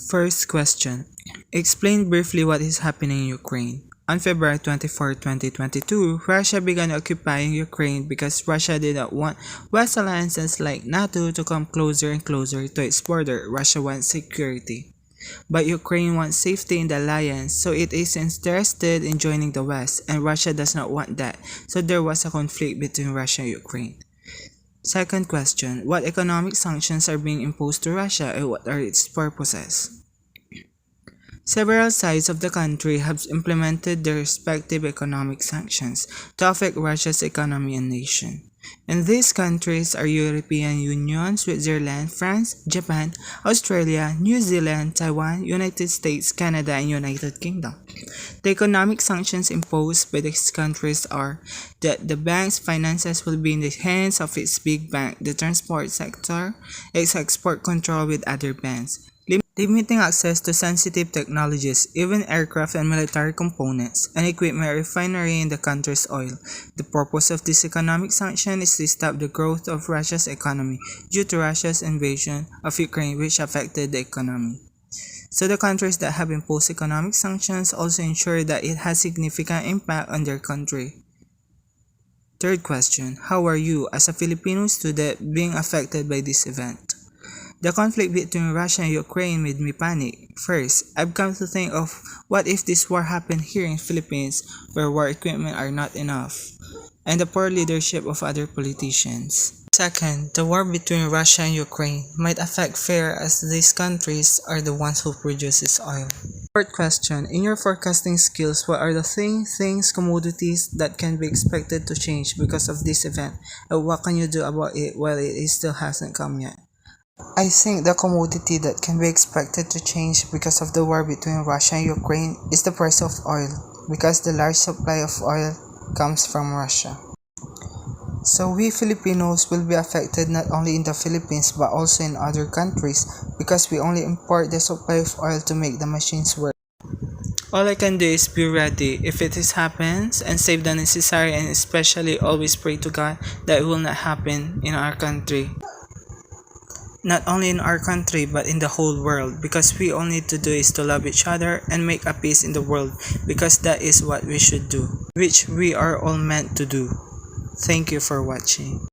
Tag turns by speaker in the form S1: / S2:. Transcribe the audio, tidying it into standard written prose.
S1: First question. Explain briefly what is happening in Ukraine. On February 24, 2022, Russia began occupying Ukraine because Russia did not want West alliances like NATO to come closer and closer to its border. Russia wants security. But Ukraine wants safety in the alliance, so it is interested in joining the West, and Russia does not want that, so there was a conflict between Russia and Ukraine. Second question. What economic sanctions are being imposed to Russia and what are its purposes? Several sides of the country have implemented their respective economic sanctions to affect Russia's economy and nation. And these countries are European Union, Switzerland, France, Japan, Australia, New Zealand, Taiwan, United States, Canada, and United Kingdom. The economic sanctions imposed by these countries are that the bank's finances will be in the hands of its big bank, the transport sector, its export control with other banks, limiting access to sensitive technologies, even aircraft and military components, and equipment refinery in the country's oil. The purpose of this economic sanction is to stop the growth of Russia's economy due to Russia's invasion of Ukraine, which affected the economy. So the countries that have imposed economic sanctions also ensure that it has significant impact on their country. Third question. How are you, as a Filipino student, being affected by this event? The conflict between Russia and Ukraine made me panic. First, I've come to think of what if this war happened here in Philippines where war equipment are not enough, and the poor leadership of other politicians. Second, the war between Russia and Ukraine might affect fare as these countries are the ones who produce this oil. Fourth question, in your forecasting skills, what are the things, commodities that can be expected to change because of this event, and what can you do about it while it still hasn't come yet? I think the commodity that can be expected to change because of the war between Russia and Ukraine is the price of oil, because the large supply of oil comes from Russia. So we Filipinos will be affected not only in the Philippines but also in other countries because we only import the supply of oil to make the machines work. All I can do is be ready if it happens and save the necessary, and especially always pray to God that it will not happen in our country. Not only in our country but in the whole world, because we all need to do is to love each other and make a peace in the world, because that is what we should do, which we are all meant to do. Thank you for watching.